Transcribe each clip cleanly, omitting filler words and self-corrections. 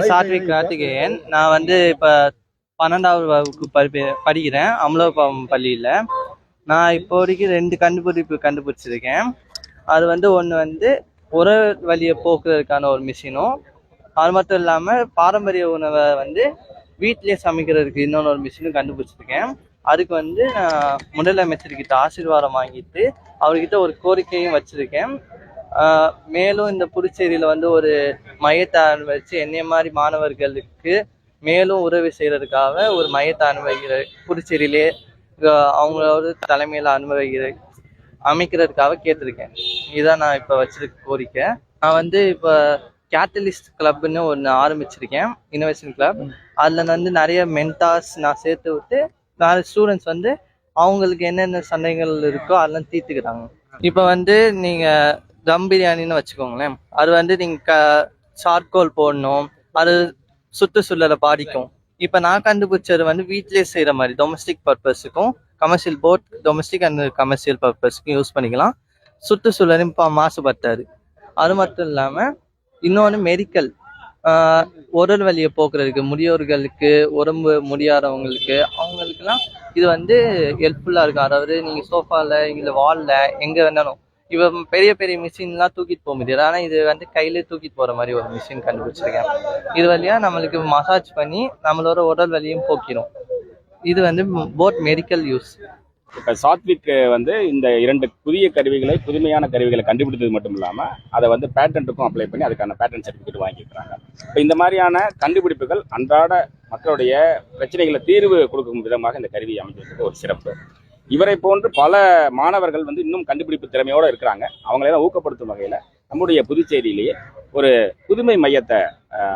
சாத்விக் கார்த்திகேயன். நான் வந்து இப்போ 12வது வகுப்பு படிக்கிறேன் அமலோபாவம் பள்ளியில். நான் இப்போதைக்கு 2 கண்டுபிடிப்பு கண்டுபிடிச்சிருக்கேன். அது வந்து ஒன்று வந்து உர வழியை போக்குறதுக்கான ஒரு மிஷினும், அது மட்டும் இல்லாமல் பாரம்பரிய உணவை வந்து வீட்டிலேயே சமைக்கிறதுக்கு இன்னொன்று ஒரு மிஷினும் கண்டுபிடிச்சிருக்கேன். அதுக்கு வந்து நான் முதலமைச்சர்கிட்ட ஆசீர்வாதம் வாங்கிட்டு அவர்கிட்ட ஒரு கோரிக்கையும் வச்சிருக்கேன். மேலும் இந்த புதுச்சேரியில் வந்து ஒரு மையத்தை வச்சு என்னைய மாதிரி மாணவர்களுக்கு மேலும் உதவி செய்யறதுக்காக ஒரு மையத்தை அனுபவிக்கிற புதுச்சேரியிலே அவங்களோட தலைமையில் அமைக்கிறதுக்காக கேட்டிருக்கேன். இதான் நான் இப்போ வச்சிருக்க கோரிக்கை. நான் வந்து இப்போ கேட்டலிஸ்ட் கிளப்னு ஒன்று ஆரம்பிச்சிருக்கேன், இன்னோவேஷன் கிளப். அதில் வந்து நிறைய மென்டார்ஸ் நான் சேர்த்து விட்டு நிறைய ஸ்டூடெண்ட்ஸ் வந்து அவங்களுக்கு என்னென்ன சண்டைகள் இருக்கோ அதெல்லாம் தீர்த்துக்கிறாங்க. இப்போ வந்து நீங்கள் தம் பிரியாணின்னு வச்சுக்கோங்களேன். அது வந்து நீங்கள் சார்கோல் போடணும், அது சுற்றுச்சூழலை பாதிக்கும். இப்போ நான் கண்டுபிடிச்சது வந்து வீட்டிலே செய்கிற மாதிரி டொமஸ்டிக் பர்பஸுக்கும் commercial both domestic and commercial பர்பஸுக்கும் யூஸ் பண்ணிக்கலாம். சுற்றுச்சூழலும் இப்போ மாசுபட்டாது. அது மட்டும் இல்லாமல் இன்னொன்று மெடிக்கல், உடல் வலியை போக்குறதுக்கு முதியோர்களுக்கு, உடம்பு முடியாதவங்களுக்கு, அவங்களுக்குலாம் இது வந்து ஹெல்ப்ஃபுல்லாக இருக்கும். அதாவது நீங்கள் சோஃபாவில் இல்லை வாலில் எங்கே வேணாலும் இப்போ பெரிய பெரிய மிஷின்லாம் தூக்கிட்டு போக முடியாது, ஆனால் இது வந்து கையிலே தூக்கிட்டு போகிற மாதிரி ஒரு மிஷின் கண்டுபிடிச்சிருக்கேன். இது வழியாக நம்மளுக்கு மசாஜ் பண்ணி நம்மளோட உடல் வலியும் போக்கிடும். இது வந்து போத் மெடிக்கல் யூஸ். இப்போ சாத்விக் வந்து இந்த 2 புதிய கருவிகளை, புதுமையான கருவிகளை கண்டுபிடித்தது மட்டும் இல்லாமல் அதை வந்து பேட்டன்ட்டுக்கும் அப்ளை பண்ணி அதுக்கான பேட்டன் சர்டிஃபிகேட் வாங்கியிருக்கிறாங்க. இப்போ இந்த மாதிரியான கண்டுபிடிப்புகள் அன்றாட மக்களுடைய பிரச்சனைகளை தீர்வு கொடுக்கும் விதமாக இந்த கருவி அமைந்திருக்கிறது ஒரு சிறப்பு. இவரை போன்று பல மாணவர்கள் வந்து இன்னும் கண்டுபிடிப்பு திறமையோடு இருக்கிறாங்க. அவங்களெல்லாம் ஊக்கப்படுத்தும் வகையில் நம்முடைய புதுச்சேரியிலேயே ஒரு புதுமை மையத்தை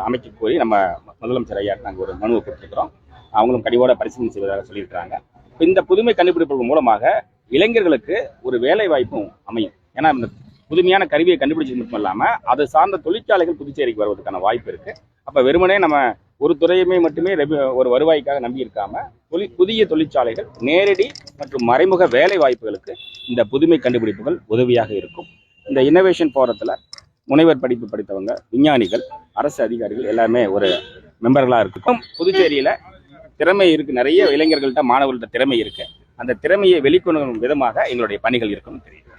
அமைக்க கோரி நம்ம முதலமைச்சர் ஐயா நாங்கள் ஒரு மனுவை கொடுத்துருக்கிறோம். அவங்களும் கனிவோட பரிசீலனை செய்வதாக சொல்லியிருக்கிறாங்க. இந்த புதுமை கண்டுபிடிப்புகள் மூலமாக இளைஞர்களுக்கு ஒரு வேலை வாய்ப்பும் அமையும். ஏன்னா இந்த புதுமையான கருவியை கண்டுபிடிச்சது மட்டும் இல்லாமல் அது சார்ந்த தொழிற்சாலைகள் புதுச்சேரிக்கு வருவதற்கான வாய்ப்பு இருக்குது. அப்போ வெறுமனே நம்ம ஒரு துறையுமே மட்டுமே ஒரு வருவாய்க்காக நம்பி இருக்காம புதிய தொழிற்சாலைகள், நேரடி மற்றும் மறைமுக வேலை வாய்ப்புகளுக்கு இந்த புதுமை கண்டுபிடிப்புகள் உதவியாக இருக்கும். இந்த இன்னோவேஷன் போரத்தில் முனைவர் படிப்பு படித்தவங்க, விஞ்ஞானிகள், அரசு அதிகாரிகள் எல்லாருமே ஒரு மெம்பர்களாக இருக்கும். புதுச்சேரியில் திறமை இருக்குது, நிறைய இளைஞர்கள்ட்ட மாணவர்கள்ட்ட திறமை இருக்குது. அந்த திறமையை வெளிக்கொணரும் விதமாக எங்களுடைய பணிகள் இருக்குன்னு தெரியும்.